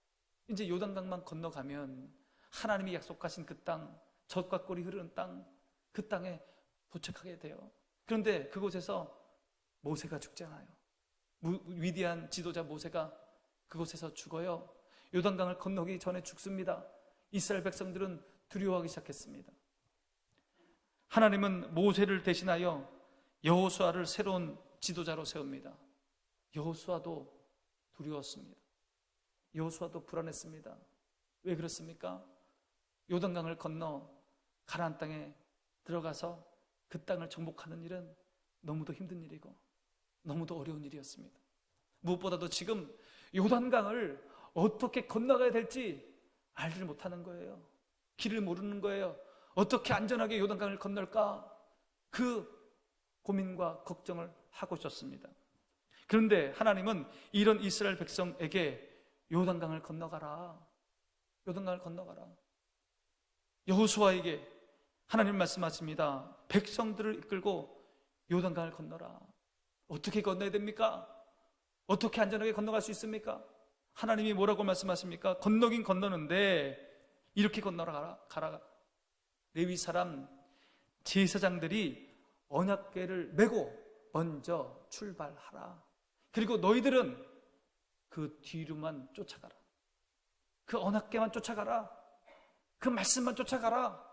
이제 요단강만 건너가면 하나님이 약속하신 그 땅, 젖과 꿀이 흐르는 땅, 그 땅에 도착하게 돼요. 그런데 그곳에서 모세가 죽잖아요. 위대한 지도자 모세가 그곳에서 죽어요. 요단강을 건너기 전에 죽습니다. 이스라엘 백성들은 두려워하기 시작했습니다. 하나님은 모세를 대신하여 여호수아를 새로운 지도자로 세웁니다. 여호수아도 두려웠습니다. 여호수아도 불안했습니다. 왜 그렇습니까? 요단강을 건너 가나안 땅에 들어가서 그 땅을 정복하는 일은 너무도 힘든 일이고 너무도 어려운 일이었습니다. 무엇보다도 지금 요단강을 어떻게 건너가야 될지 알지를 못하는 거예요. 길을 모르는 거예요. 어떻게 안전하게 요단강을 건널까? 그 고민과 걱정을 하고 있었습니다. 그런데 하나님은 이런 이스라엘 백성에게 요단강을 건너가라, 요단강을 건너가라, 여호수아에게 하나님 말씀하십니다. 백성들을 이끌고 요단강을 건너라. 어떻게 건너야 됩니까? 어떻게 안전하게 건너갈 수 있습니까? 하나님이 뭐라고 말씀하십니까? 건너긴 건너는데 이렇게 건너라 가라. 레위 사람 제사장들이 언약궤를 메고 먼저 출발하라. 그리고 너희들은 그 뒤로만 쫓아가라. 그 언약궤만 쫓아가라. 그 말씀만 쫓아가라.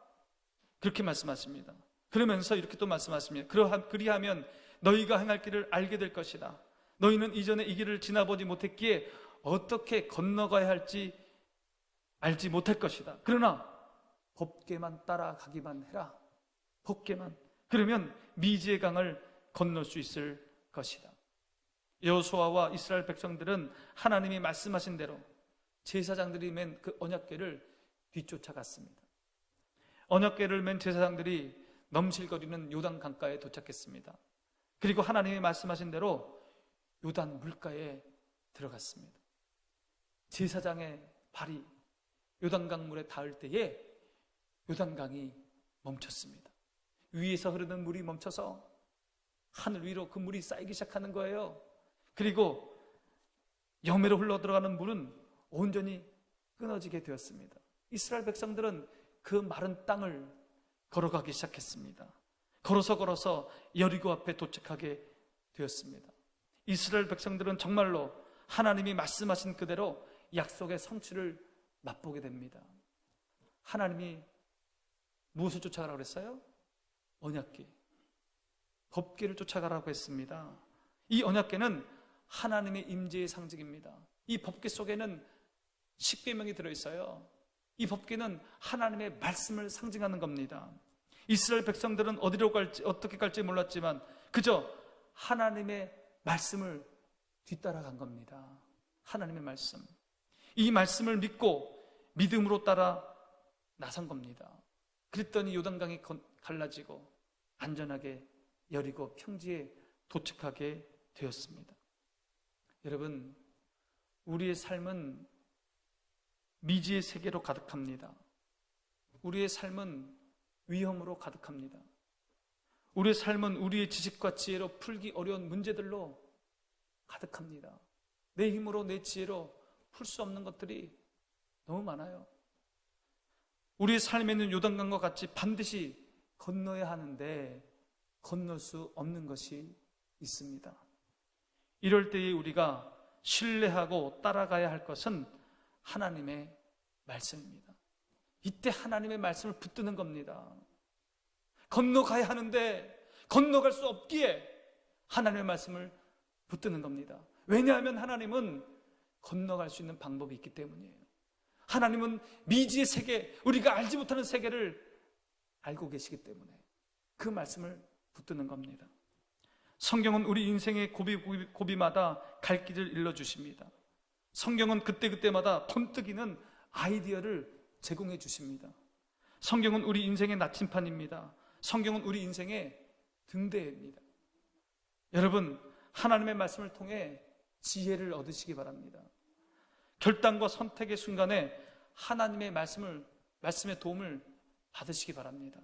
그렇게 말씀하십니다. 그러면서 이렇게 또 말씀하십니다. 그리하면 너희가 행할 길을 알게 될 것이다. 너희는 이전에 이 길을 지나보지 못했기에 어떻게 건너가야 할지 알지 못할 것이다. 그러나 법궤만 따라가기만 해라. 법궤만. 그러면 미지의 강을 건널 수 있을 것이다. 여호수아와 이스라엘 백성들은 하나님이 말씀하신 대로 제사장들이 맨 그 언약궤를 뒤쫓아갔습니다. 언약궤를 맨 제사장들이 넘실거리는 요단 강가에 도착했습니다. 그리고 하나님이 말씀하신 대로 요단 물가에 들어갔습니다. 제사장의 발이 요단강 물에 닿을 때에 요단강이 멈췄습니다. 위에서 흐르는 물이 멈춰서 하늘 위로 그 물이 쌓이기 시작하는 거예요. 그리고 여매로 흘러들어가는 물은 온전히 끊어지게 되었습니다. 이스라엘 백성들은 그 마른 땅을 걸어가기 시작했습니다. 걸어서 여리고 앞에 도착하게 되었습니다. 이스라엘 백성들은 정말로 하나님이 말씀하신 그대로 약속의 성취를 맛보게 됩니다. 하나님이 무엇을 쫓아가라고 했어요? 언약궤, 법궤를 쫓아가라고 했습니다. 이 언약궤는 하나님의 임재의 상징입니다. 이 법궤 속에는 십계명이 들어있어요. 이 법궤는 하나님의 말씀을 상징하는 겁니다. 이스라엘 백성들은 어디로 갈지 어떻게 갈지 몰랐지만 그저 하나님의 말씀을 뒤따라간 겁니다. 하나님의 말씀, 이 말씀을 믿고 믿음으로 따라 나선 겁니다. 그랬더니 요단강이 갈라지고 안전하게 여리고 평지에 도착하게 되었습니다. 여러분, 우리의 삶은 미지의 세계로 가득합니다. 우리의 삶은 위험으로 가득합니다. 우리의 삶은 우리의 지식과 지혜로 풀기 어려운 문제들로 가득합니다. 내 힘으로 내 지혜로 풀 수 없는 것들이 너무 많아요. 우리의 삶에는 요단강과 같이 반드시 건너야 하는데 건널 수 없는 것이 있습니다. 이럴 때에 우리가 신뢰하고 따라가야 할 것은 하나님의 말씀입니다. 이때 하나님의 말씀을 붙드는 겁니다. 건너가야 하는데 건너갈 수 없기에 하나님의 말씀을 붙드는 겁니다. 왜냐하면 하나님은 건너갈 수 있는 방법이 있기 때문이에요. 하나님은 미지의 세계, 우리가 알지 못하는 세계를 알고 계시기 때문에 그 말씀을 붙드는 겁니다. 성경은 우리 인생의 고비마다 갈 길을 일러주십니다. 성경은 그때그때마다 번뜩이는 아이디어를 제공해 주십니다. 성경은 우리 인생의 나침판입니다. 성경은 우리 인생의 등대입니다. 여러분, 하나님의 말씀을 통해 지혜를 얻으시기 바랍니다. 결단과 선택의 순간에 하나님의 말씀의 도움을 받으시기 바랍니다.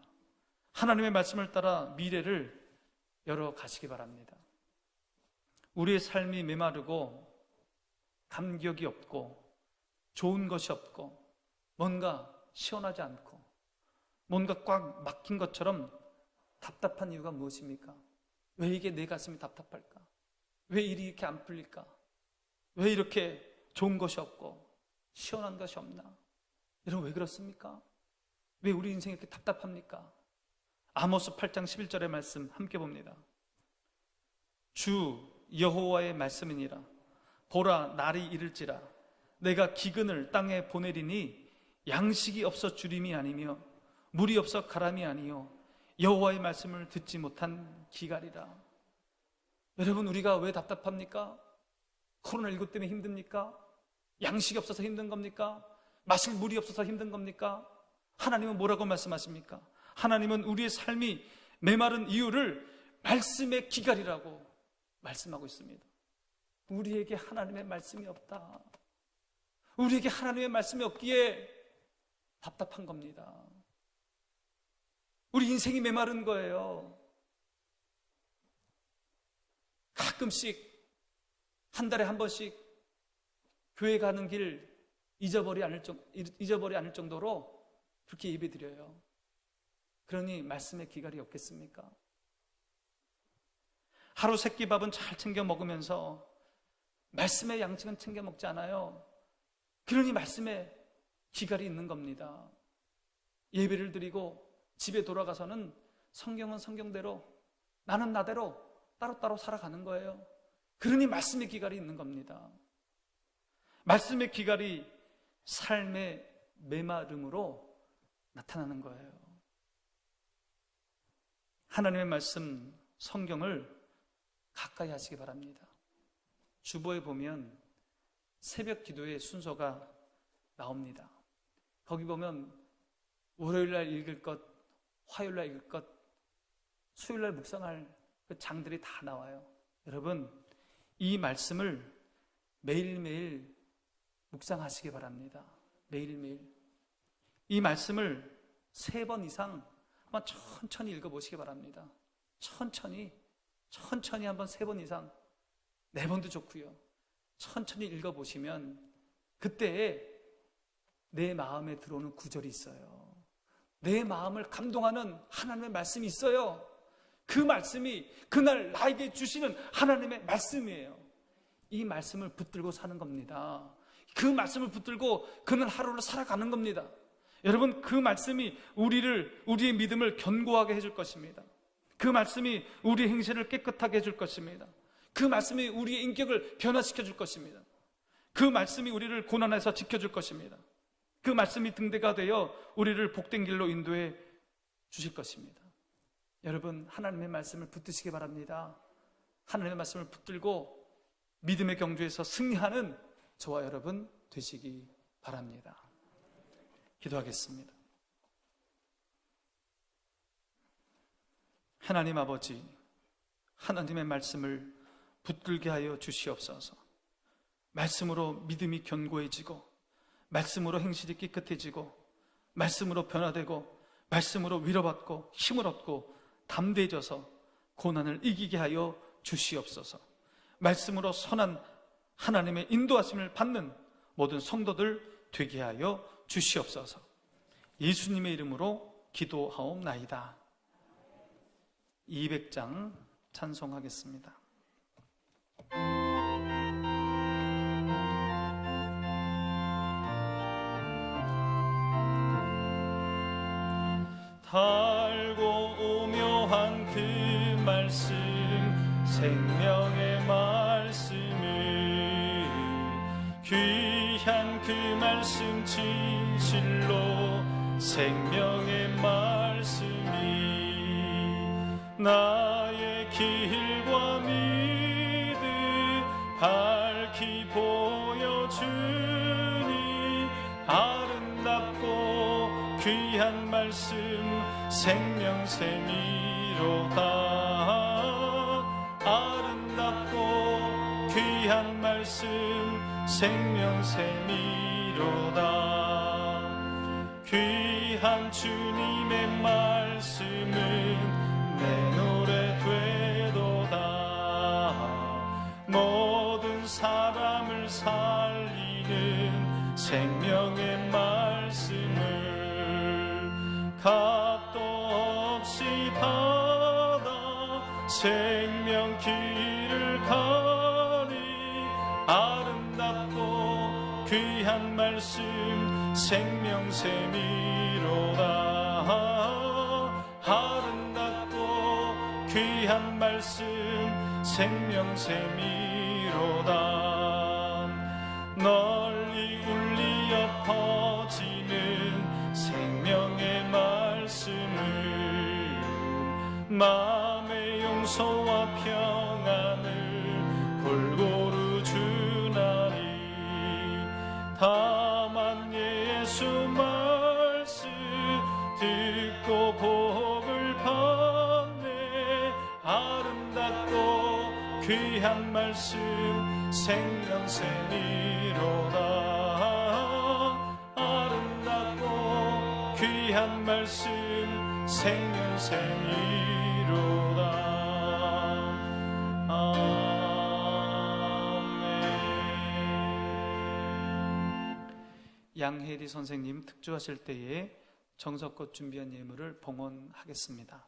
하나님의 말씀을 따라 미래를 열어가시기 바랍니다. 우리의 삶이 메마르고 감격이 없고 좋은 것이 없고 뭔가 시원하지 않고 뭔가 꽉 막힌 것처럼 답답한 이유가 무엇입니까? 왜 이게 내 가슴이 답답할까? 왜 일이 이렇게 안 풀릴까? 왜 이렇게 좋은 것이 없고 시원한 것이 없나? 여러분, 왜 그렇습니까? 왜 우리 인생이 이렇게 답답합니까? 아모스 8장 11절의 말씀 함께 봅니다. 주 여호와의 말씀이니라. 보라, 날이 이를지라 내가 기근을 땅에 보내리니 양식이 없어 주림이 아니며 물이 없어 가람이 아니요 여호와의 말씀을 듣지 못한 기갈이라. 여러분, 우리가 왜 답답합니까? 코로나19 때문에 힘듭니까? 양식이 없어서 힘든 겁니까? 마실 물이 없어서 힘든 겁니까? 하나님은 뭐라고 말씀하십니까? 하나님은 우리의 삶이 메마른 이유를 말씀의 기갈이라고 말씀하고 있습니다. 우리에게 하나님의 말씀이 없다. 우리에게 하나님의 말씀이 없기에 답답한 겁니다. 우리 인생이 메마른 거예요. 가끔씩 한 달에 한 번씩 교회 가는 길 잊어버리 않을 정도로 그렇게 예배 드려요. 그러니 말씀의 기갈이 없겠습니까? 하루 세끼밥은 잘 챙겨 먹으면서 말씀의 양식은 챙겨 먹지 않아요. 그러니 말씀에 기갈이 있는 겁니다. 예배를 드리고 집에 돌아가서는 성경은 성경대로, 나는 나대로 따로따로 살아가는 거예요. 그러니 말씀의 기갈이 있는 겁니다. 말씀의 기갈이 삶의 메마름으로 나타나는 거예요. 하나님의 말씀, 성경을 가까이 하시기 바랍니다. 주보에 보면 새벽 기도의 순서가 나옵니다. 거기 보면 월요일날 읽을 것, 화요일날 읽을 것, 수요일날 묵상할 그 장들이 다 나와요. 여러분, 이 말씀을 매일매일 묵상하시기 바랍니다. 매일매일 이 말씀을 3번 이상 한번 천천히 읽어보시기 바랍니다. 천천히 한번 3번 이상, 4번도 좋고요. 천천히 읽어보시면 그때에 내 마음에 들어오는 구절이 있어요. 내 마음을 감동하는 하나님의 말씀이 있어요. 그 말씀이 그날 나에게 주시는 하나님의 말씀이에요. 이 말씀을 붙들고 사는 겁니다. 그 말씀을 붙들고 그날 하루를 살아가는 겁니다. 여러분, 그 말씀이 우리의 믿음을 견고하게 해줄 것입니다. 그 말씀이 우리의 행실을 깨끗하게 해줄 것입니다. 그 말씀이 우리의 인격을 변화시켜 줄 것입니다. 그 말씀이 우리를 고난에서 지켜줄 것입니다. 그 말씀이 등대가 되어 우리를 복된 길로 인도해 주실 것입니다. 여러분, 하나님의 말씀을 붙드시기 바랍니다. 하나님의 말씀을 붙들고 믿음의 경주에서 승리하는 저와 여러분 되시기 바랍니다. 기도하겠습니다. 하나님 아버지, 하나님의 말씀을 붙들게 하여 주시옵소서. 말씀으로 믿음이 견고해지고, 말씀으로 행실이 깨끗해지고, 말씀으로 변화되고, 말씀으로 위로받고 힘을 얻고 담대해져서 고난을 이기게 하여 주시옵소서. 말씀으로 선한 하나님의 인도하심을 받는 모든 성도들 되게 하여 주시옵소서. 예수님의 이름으로 기도하옵나이다. 200장 찬송하겠습니다. 달고 오묘한 그 말씀, 생명의 말씀을, 귀한 그 말씀 진실로 생명의 말씀이 나의 길과 믿음 밝히 보여주니 아름답고 귀한 말씀 생명샘이로다. 아름답고 귀한 말씀 생명샘이로다. 귀한 주님의 말씀은 내 노래 되도다. 모든 사람을 생명의 말씀을 값도 없이 받아 생명 길을 가니 아름답고 귀한 말씀 생명샘이로다. 아름답고 귀한 말씀 생명샘이로다. 널리 울리어 퍼지는 생명의 말씀은 마음의 용서와 평안을 골고루 주나니 다만 예수 말씀 듣고 복을 받네. 아름답고 귀한 말씀 생명샘이로다. 아름답고 귀한 말씀 생명샘이로다. 아멘. 양혜리 선생님 특주하실 때에 정석껏 준비한 예물을 봉헌하겠습니다.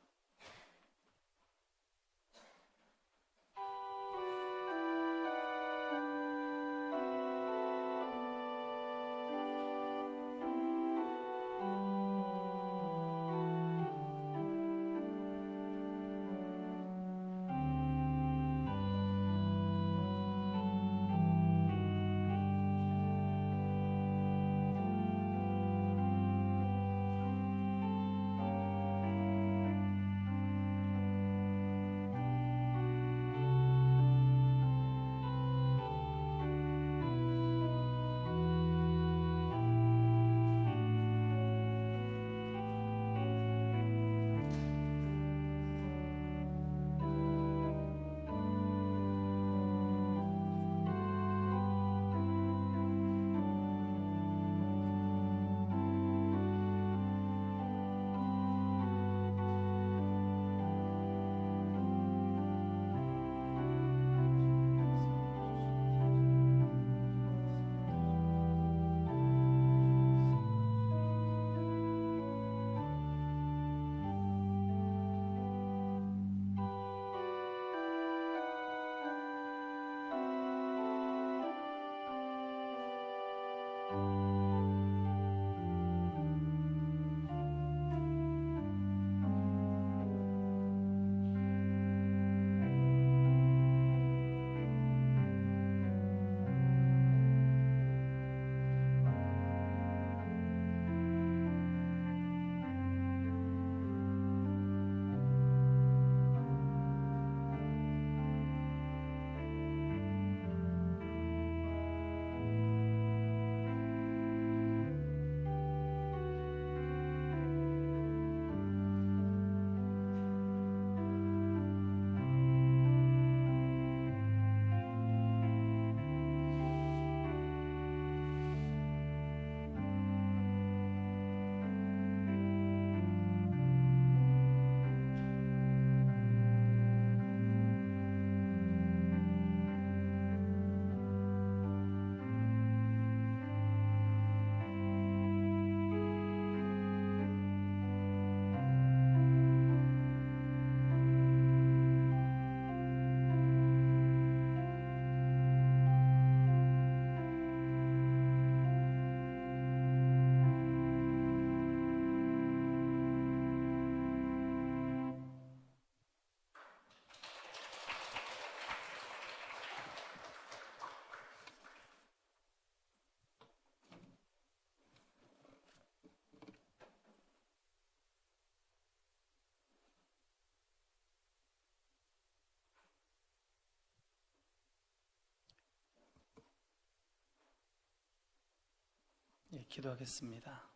기도하겠습니다.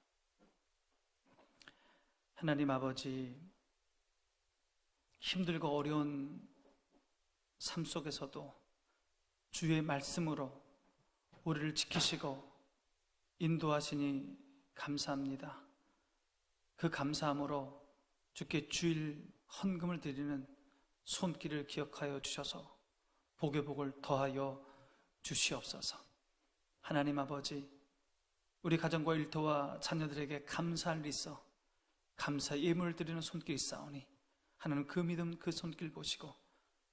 하나님 아버지, 힘들고 어려운 삶 속에서도 주의 말씀으로 우리를 지키시고 인도하시니 감사합니다. 그 감사함으로 주께 주일 헌금을 드리는 손길을 기억하여 주셔서 복의 복을 더하여 주시옵소서. 하나님 아버지, 우리 가정과 일터와 자녀들에게 감사할 일 있어 감사 예물을 드리는 손길이 있사오니 하나님 그 믿음 그 손길 보시고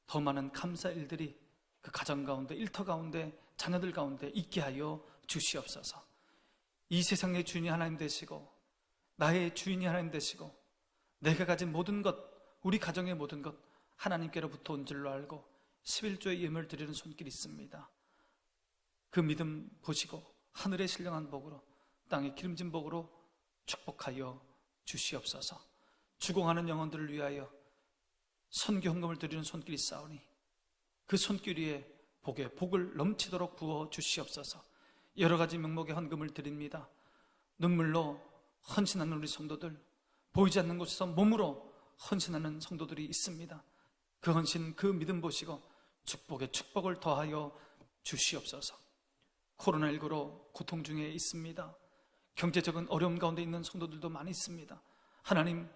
더 많은 감사 일들이 그 가정 가운데 일터 가운데 자녀들 가운데 있게 하여 주시옵소서. 이 세상의 주인이 하나님 되시고 나의 주인이 하나님 되시고 내가 가진 모든 것, 우리 가정의 모든 것 하나님께로부터 온 줄로 알고 11조의 예물을 드리는 손길이 있습니다. 그 믿음 보시고 하늘의 신령한 복으로 땅의 기름진 복으로 축복하여 주시옵소서. 주공하는 영혼들을 위하여 선교 헌금을 드리는 손길이 있사오니 그 손길 위에 복을 넘치도록 부어 주시옵소서. 여러 가지 명목의 헌금을 드립니다. 눈물로 헌신하는 우리 성도들, 보이지 않는 곳에서 몸으로 헌신하는 성도들이 있습니다. 그 헌신, 그 믿음 보시고 축복에 축복을 더하여 주시옵소서. 코로나19로 고통 중에 있습니다. 경제적인 어려움 가운데 있는 성도들도 많이 있습니다. 하나님,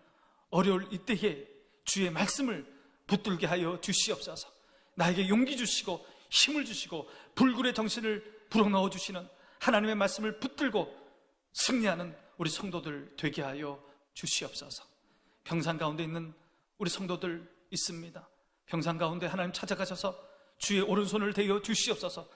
어려울 이때에 주의 말씀을 붙들게 하여 주시옵소서. 나에게 용기 주시고 힘을 주시고 불굴의 정신을 불어넣어 주시는 하나님의 말씀을 붙들고 승리하는 우리 성도들 되게 하여 주시옵소서. 병상 가운데 있는 우리 성도들 있습니다. 병상 가운데 하나님 찾아가셔서 주의 오른손을 대어 주시옵소서.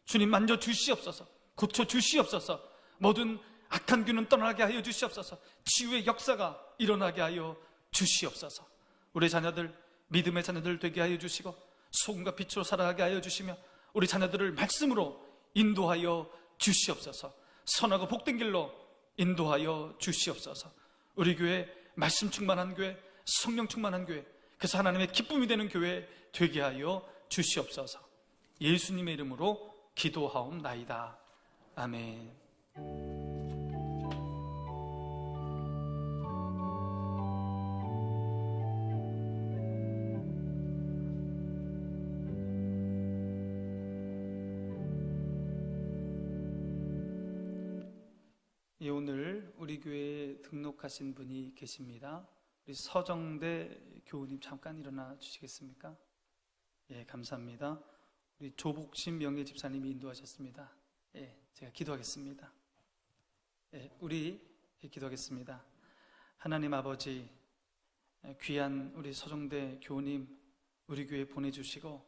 주님 만져 주시옵소서. 고쳐 주시옵소서. 모든 악한 귀는 떠나게 하여 주시옵소서. 치유의 역사가 일어나게 하여 주시옵소서. 우리 자녀들, 믿음의 자녀들 되게 하여 주시고 소금과 빛으로 살아가게 하여 주시며 우리 자녀들을 말씀으로 인도하여 주시옵소서. 선하고 복된 길로 인도하여 주시옵소서. 우리 교회 말씀 충만한 교회, 성령 충만한 교회, 그래서 하나님의 기쁨이 되는 교회 되게 하여 주시옵소서. 예수님의 이름으로 기도하옵나이다. 아멘. 예, 오늘 우리 교회에 등록하신 분이 계십니다. 우리 서정대 교우님 잠깐 일어나 주시겠습니까? 예, 감사합니다. 우리 조복심 명예 집사님이 인도하셨습니다. 예, 제가 기도하겠습니다. 예, 우리 기도하겠습니다. 하나님 아버지, 귀한 우리 서정대 교우님 우리 교회에 보내주시고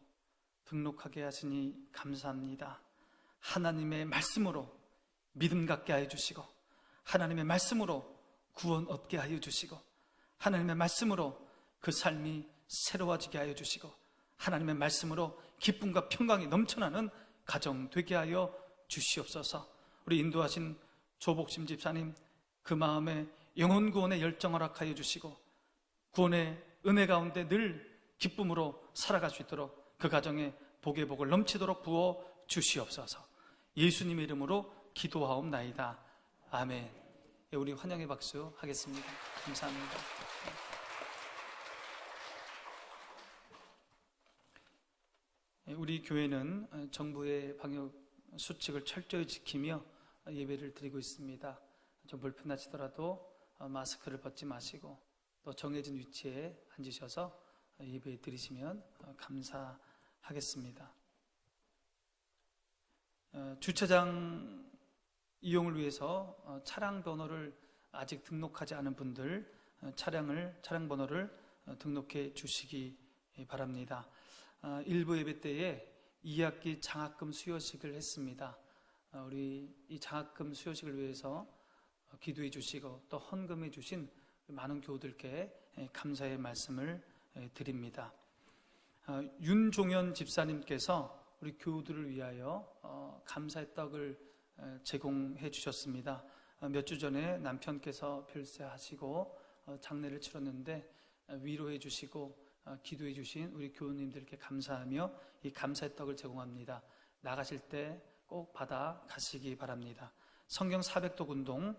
등록하게 하시니 감사합니다. 하나님의 말씀으로 믿음 갖게 하여 주시고 하나님의 말씀으로 구원 얻게 하여 주시고 하나님의 말씀으로 그 삶이 새로워지게 하여 주시고 하나님의 말씀으로 기쁨과 평강이 넘쳐나는 가정 되게 하여 주시옵소서. 우리 인도하신 조복심 집사님 그 마음에 영혼 구원의 열정을 허락하여 주시고 구원의 은혜 가운데 늘 기쁨으로 살아갈 수 있도록 그 가정에 복의 복을 넘치도록 부어 주시옵소서. 예수님의 이름으로 기도하옵나이다. 아멘. 예, 우리 환영의 박수 하겠습니다. 감사합니다. 예, 우리 교회는 정부의 방역 수칙을 철저히 지키며 예배를 드리고 있습니다. 좀 불편하시더라도 마스크를 벗지 마시고 또 정해진 위치에 앉으셔서 예배 드리시면 감사하겠습니다. 주차장 이용을 위해서 차량 번호를 아직 등록하지 않은 분들 차량 번호를 등록해 주시기 바랍니다. 일부 예배 때에 2학기 장학금 수여식을 했습니다. 우리 이 장학금 수여식을 위해서 기도해 주시고 또 헌금해 주신 많은 교우들께 감사의 말씀을 드립니다. 윤종현 집사님께서 우리 교우들을 위하여 감사의 떡을 제공해 주셨습니다. 몇 주 전에 남편께서 별세하시고 장례를 치렀는데 위로해 주시고 기도해 주신 우리 교우님들께 감사하며 이 감사의 떡을 제공합니다. 나가실 때 꼭 받아 가시기 바랍니다. 성경 400독 운동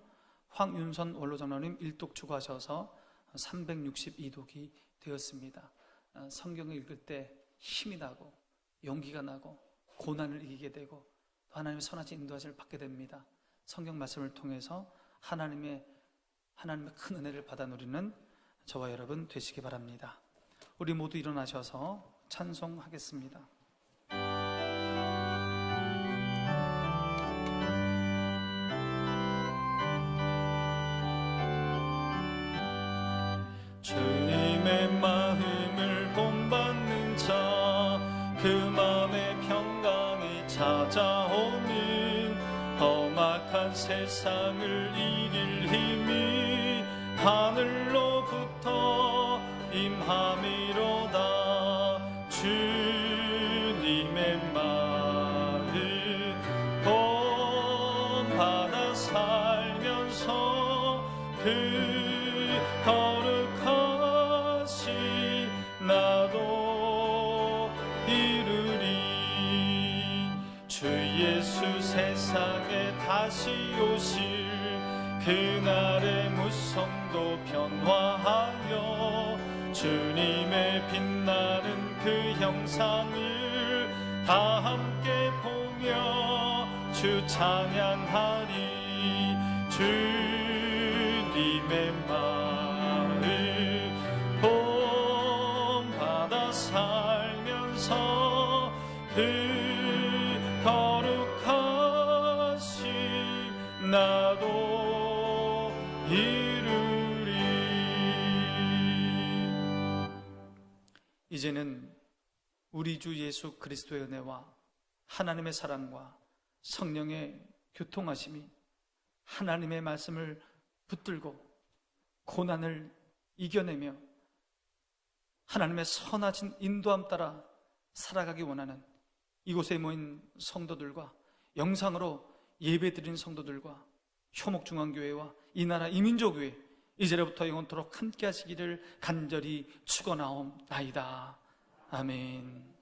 황윤선 원로장로님 1독 추가하셔서 362독이 되었습니다. 성경을 읽을 때 힘이 나고 용기가 나고 고난을 이기게 되고 또 하나님의 선하신 인도하심을 받게 됩니다. 성경 말씀을 통해서 하나님의 큰 은혜를 받아 누리는 저와 여러분 되시기 바랍니다. 우리 모두 일어나셔서 찬송하겠습니다. 주님의 마음을 본받는 자, 그 마음의 평강이 찾아오는 험악한 세상을 이길 힘이 하늘로부터 임함이로다. 주님의 마음 본받아 살면서 그 거룩하신 나도 이루리. 주 예수 세상에 다시 오실 그날의 무성도 변화하여 주님의 빛나는 그 형상을 다 함께 보며 주 찬양하리. 주님의 마음 본받아 살면서 그 거룩하신 나도 이루리. 이제는 우리 주 예수 그리스도의 은혜와 하나님의 사랑과 성령의 교통하심이 하나님의 말씀을 붙들고 고난을 이겨내며 하나님의 선하신 인도함 따라 살아가기 원하는 이곳에 모인 성도들과 영상으로 예배드린 성도들과 효목중앙교회와 이 나라 이민족교회 이제로부터 영원토록 함께 하시기를 간절히 축원하옵나이다. 아멘.